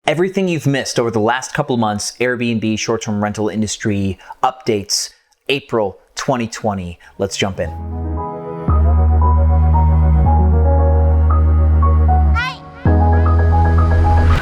Everything you've missed over the last couple months, Airbnb short-term rental industry updates, April 2020. Let's jump in.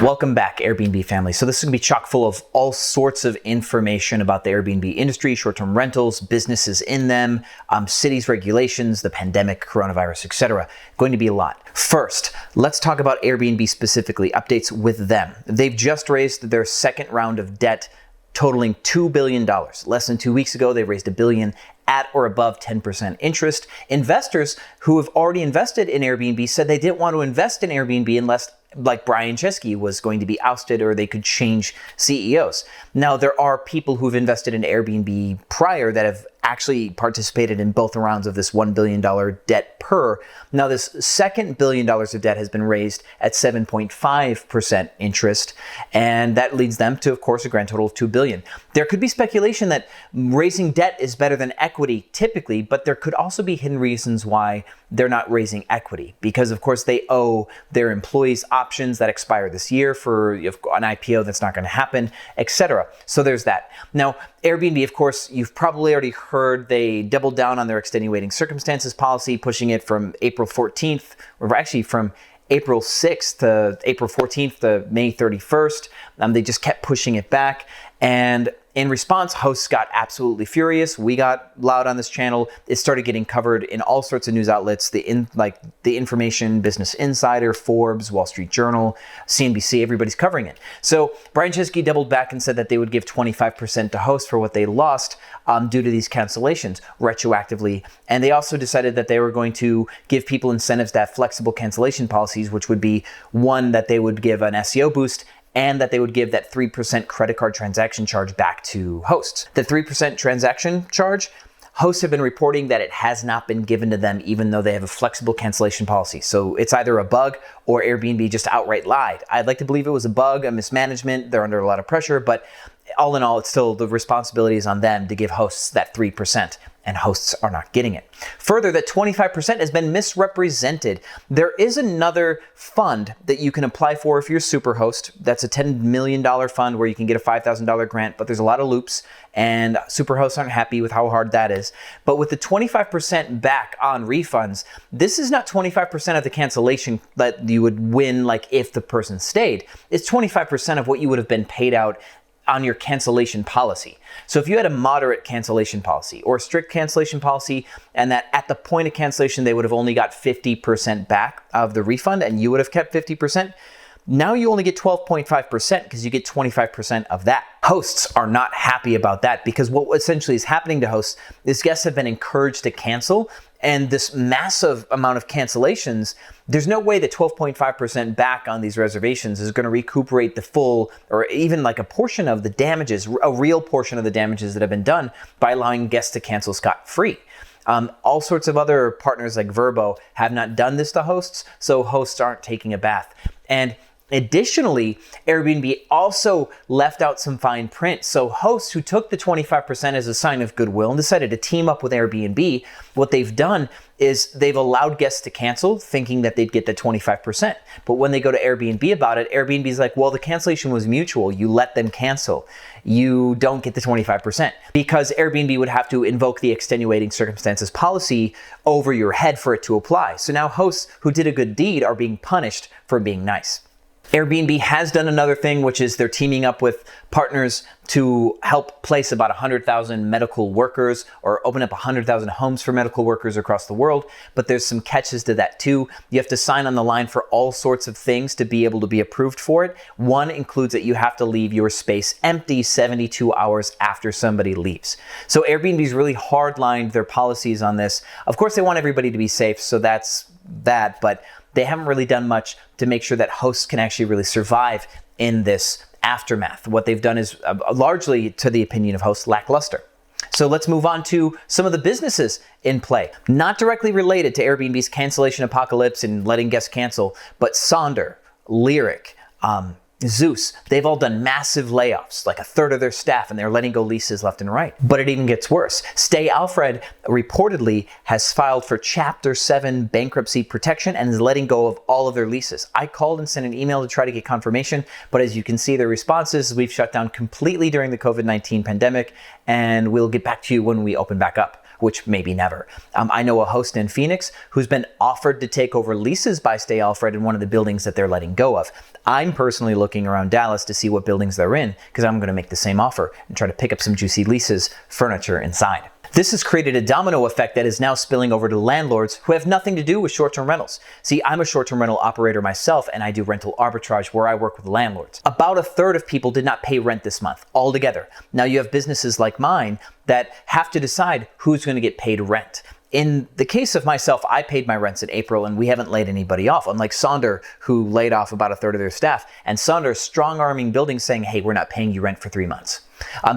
Welcome back, Airbnb family. So this is gonna be chock full of all sorts of information about the Airbnb industry, short-term rentals, businesses in them, cities regulations, the pandemic, coronavirus, etc. Going to be a lot. First, let's talk about Airbnb specifically, updates with them. They've just raised their second round of debt totaling $2 billion. Less than 2 weeks ago, they raised $1 billion at or above 10% interest. Investors who have already invested in Airbnb said they didn't want to invest in Airbnb unless like Brian Chesky was going to be ousted or they could change CEOs. Now, there are people who've invested in Airbnb prior that have actually participated in both rounds of this $1 billion debt per. Now, this second $1 billion of debt has been raised at 7.5% interest, and that leads them to, of course, a grand total of $2 billion. There could be speculation that raising debt is better than equity typically, but there could also be hidden reasons why they're not raising equity because, of course, they owe their employees options that expire this year for an IPO that's not going to happen, etc. So there's that. Now, Airbnb, of course, you've probably already heard they doubled down on their extenuating circumstances policy, pushing it from April 14th, or actually from April 6th to April 14th to May 31st. They just kept pushing it back. And in response, hosts got absolutely furious. We got loud on this channel. It started getting covered in all sorts of news outlets, the Information, Business Insider, Forbes, Wall Street Journal, CNBC, everybody's covering it. So Brian Chesky doubled back and said that they would give 25% to hosts for what they lost due to these cancellations retroactively. And they also decided that they were going to give people incentives to have flexible cancellation policies, which would be one, that they would give an SEO boost, and that they would give that 3% credit card transaction charge back to hosts. The 3% transaction charge, hosts have been reporting that it has not been given to them even though they have a flexible cancellation policy. So it's either a bug or Airbnb just outright lied. I'd like to believe it was a bug, a mismanagement, they're under a lot of pressure, but all in all, it's still the responsibility is on them to give hosts that 3%. And hosts are not getting it. Further, that 25% has been misrepresented. There is another fund that you can apply for if you're a Superhost. That's a $10 million fund where you can get a $5,000 grant, but there's a lot of loops, and Superhosts aren't happy with how hard that is. But with the 25% back on refunds, this is not 25% of the cancellation that you would win like if the person stayed. It's 25% of what you would have been paid out on your cancellation policy. So if you had a moderate cancellation policy or a strict cancellation policy, and that at the point of cancellation, they would have only got 50% back of the refund and you would have kept 50%, now you only get 12.5% because you get 25% of that. Hosts are not happy about that because what essentially is happening to hosts is guests have been encouraged to cancel, and this massive amount of cancellations, there's no way that 12.5% back on these reservations is going to recuperate the full or even like a portion of the damages, a real portion of the damages that have been done by allowing guests to cancel scot-free. All sorts of other partners like Vrbo have not done this to hosts, so hosts aren't taking a bath. And additionally, Airbnb also left out some fine print. So hosts who took the 25% as a sign of goodwill and decided to team up with Airbnb, what they've done is they've allowed guests to cancel thinking that they'd get the 25%. But when they go to Airbnb about it, Airbnb's like, well, the cancellation was mutual. You let them cancel. You don't get the 25% because Airbnb would have to invoke the extenuating circumstances policy over your head for it to apply. So now hosts who did a good deed are being punished for being nice. Airbnb has done another thing, which is they're teaming up with partners to help place about 100,000 medical workers or open up 100,000 homes for medical workers across the world. But there's some catches to that too. You have to sign on the line for all sorts of things to be able to be approved for it. One includes that you have to leave your space empty 72 hours after somebody leaves. So Airbnb's really hard-lined their policies on this. Of course, they want everybody to be safe, so that's that, but they haven't really done much to make sure that hosts can actually really survive in this aftermath. What they've done is largely, to the opinion of hosts, lackluster. So let's move on to some of the businesses in play. Not directly related to Airbnb's cancellation apocalypse and letting guests cancel, but Sonder, Lyric, Zeus, they've all done massive layoffs, like a third of their staff, and they're letting go leases left and right. But it even gets worse. Stay Alfred reportedly has filed for Chapter 7 bankruptcy protection and is letting go of all of their leases. I called and sent an email to try to get confirmation, but as you can see, their response is we've shut down completely during the COVID-19 pandemic, and we'll get back to you when we open back up, which maybe never. I know a host in Phoenix who's been offered to take over leases by Stay Alfred in one of the buildings that they're letting go of. I'm personally looking around Dallas to see what buildings they're in because I'm going to make the same offer and try to pick up some juicy leases, furniture inside. This has created a domino effect that is now spilling over to landlords who have nothing to do with short-term rentals. See, I'm a short-term rental operator myself, and I do rental arbitrage where I work with landlords. About a third of people did not pay rent this month altogether. Now you have businesses like mine that have to decide who's going to get paid rent. In the case of myself, I paid my rents in April and we haven't laid anybody off, unlike Sonder, who laid off about a third of their staff. And Sonder's strong-arming buildings saying, hey, we're not paying you rent for 3 months.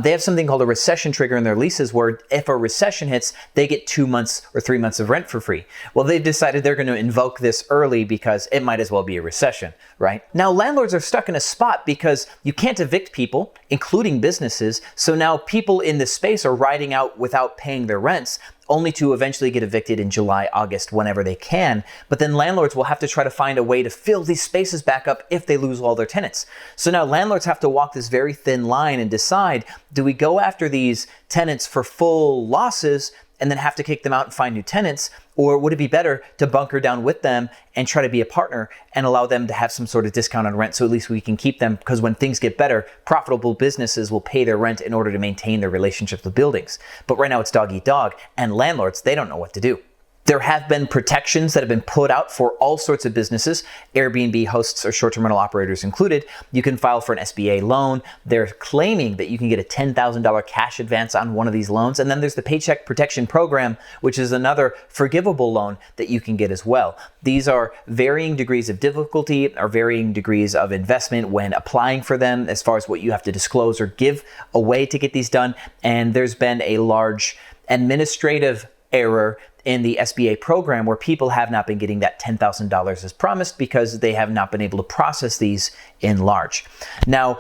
They have something called a recession trigger in their leases where if a recession hits, they get 2 months or 3 months of rent for free. Well, they've decided they're going to invoke this early because it might as well be a recession, right? Now, landlords are stuck in a spot because you can't evict people, including businesses. So now people in this space are riding out without paying their rents, only to eventually get evicted in July, August, whenever they can. But then landlords will have to try to find a way to fill these spaces back up if they lose all their tenants. So now landlords have to walk this very thin line and decide, do we go after these tenants for full losses and then have to kick them out and find new tenants? Or would it be better to bunker down with them and try to be a partner and allow them to have some sort of discount on rent so at least we can keep them? Because when things get better, profitable businesses will pay their rent in order to maintain their relationships with buildings. But right now it's dog eat dog, and landlords, they don't know what to do. There have been protections that have been put out for all sorts of businesses, Airbnb hosts or short-term rental operators included. You can file for an SBA loan. They're claiming that you can get a $10,000 cash advance on one of these loans. And then there's the Paycheck Protection Program, which is another forgivable loan that you can get as well. These are varying degrees of difficulty or varying degrees of investment when applying for them as far as what you have to disclose or give away to get these done. And there's been a large administrative error in the SBA program where people have not been getting that $10,000 as promised because they have not been able to process these in large. Now,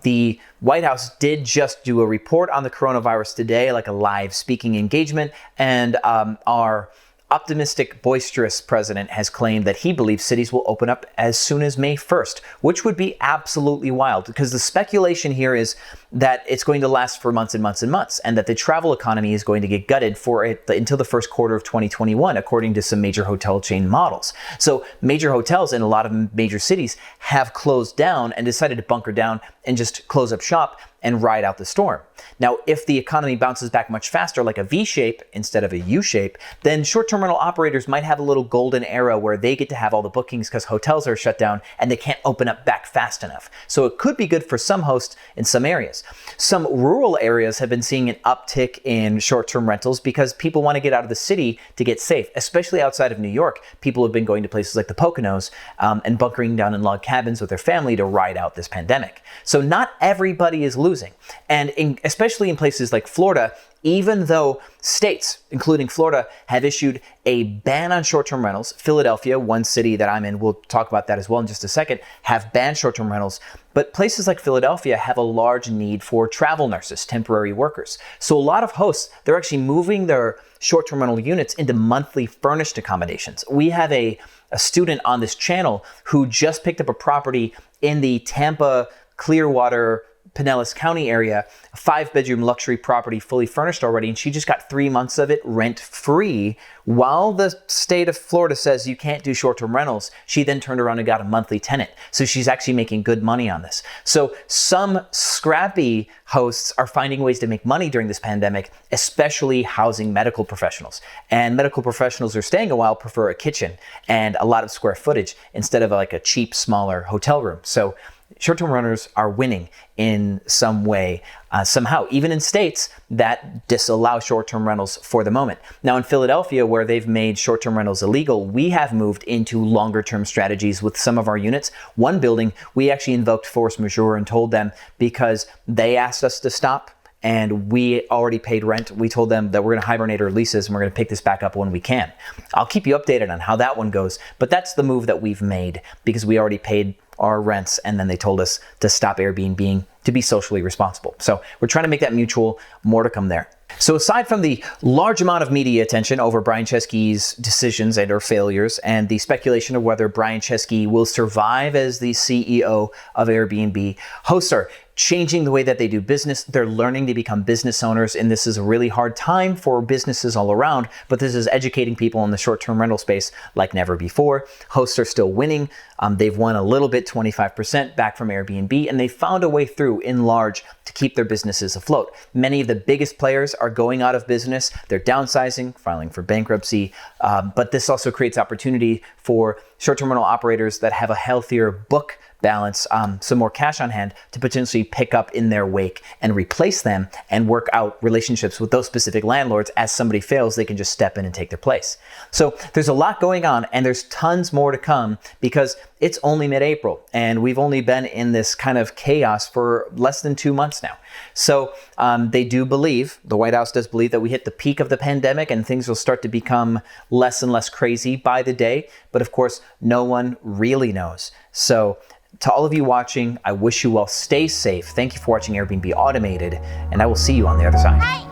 the White House did just do a report on the coronavirus today, like a live speaking engagement, and our optimistic, boisterous president has claimed that he believes cities will open up as soon as May 1st, which would be absolutely wild because the speculation here is that it's going to last for months and months and months, and that the travel economy is going to get gutted for it until the first quarter of 2021, according to some major hotel chain models. So major hotels in a lot of major cities have closed down and decided to bunker down and just close up shop and ride out the storm. Now, if the economy bounces back much faster, like a V shape instead of a U shape, then short-term rental operators might have a little golden era where they get to have all the bookings because hotels are shut down and they can't open up back fast enough. So it could be good for some hosts in some areas. Some rural areas have been seeing an uptick in short-term rentals because people want to get out of the city to get safe, especially outside of New York. People have been going to places like the Poconos and bunkering down in log cabins with their family to ride out this pandemic. So not everybody is losing. And especially in places like Florida, even though states, including Florida, have issued a ban on short-term rentals, Philadelphia, one city that I'm in, we'll talk about that as well in just a second, have banned short-term rentals. But places like Philadelphia have a large need for travel nurses, temporary workers. So a lot of hosts, they're actually moving their short-term rental units into monthly furnished accommodations. We have a student on this channel who just picked up a property in the Tampa, Clearwater, Pinellas County area, a 5-bedroom luxury property fully furnished already, and she just got 3 months of it rent free. While the state of Florida says you can't do short-term rentals, she then turned around and got a monthly tenant. So she's actually making good money on this. So some scrappy hosts are finding ways to make money during this pandemic, especially housing medical professionals. And medical professionals who are staying a while prefer a kitchen and a lot of square footage instead of like a cheap, smaller hotel room. So short-term renters are winning in some way, somehow, even in states that disallow short-term rentals for the moment. Now in Philadelphia, where they've made short-term rentals illegal, we have moved into longer-term strategies with some of our units. One building, we actually invoked force majeure and told them because they asked us to stop and we already paid rent. We told them that we're going to hibernate our leases and we're going to pick this back up when we can. I'll keep you updated on how that one goes, but that's the move that we've made because we already paid our rents, and then they told us to stop Airbnb to be socially responsible. So we're trying to make that mutual. More to come there. So aside from the large amount of media attention over Brian Chesky's decisions and or failures and the speculation of whether Brian Chesky will survive as the CEO of Airbnb, hosts are changing the way that they do business. They're learning to become business owners, and this is a really hard time for businesses all around, but this is educating people in the short-term rental space like never before. Hosts are still winning. They've won a little bit, 25% back from Airbnb, and they found a way through in large to keep their businesses afloat. Many of the biggest players are going out of business. They're downsizing, filing for bankruptcy, but this also creates opportunity for short-term rental operators that have a healthier book balance, some more cash on hand to potentially pick up in their wake and replace them and work out relationships with those specific landlords. As somebody fails, they can just step in and take their place. So there's a lot going on, and there's tons more to come because it's only mid-April and we've only been in this kind of chaos for less than 2 months now. So they do believe, the White House does believe, that we hit the peak of the pandemic and things will start to become less and less crazy by the day. But of course, no one really knows. So to all of you watching, I wish you well. Stay safe. Thank you for watching Airbnb Automated, and I will see you on the other side.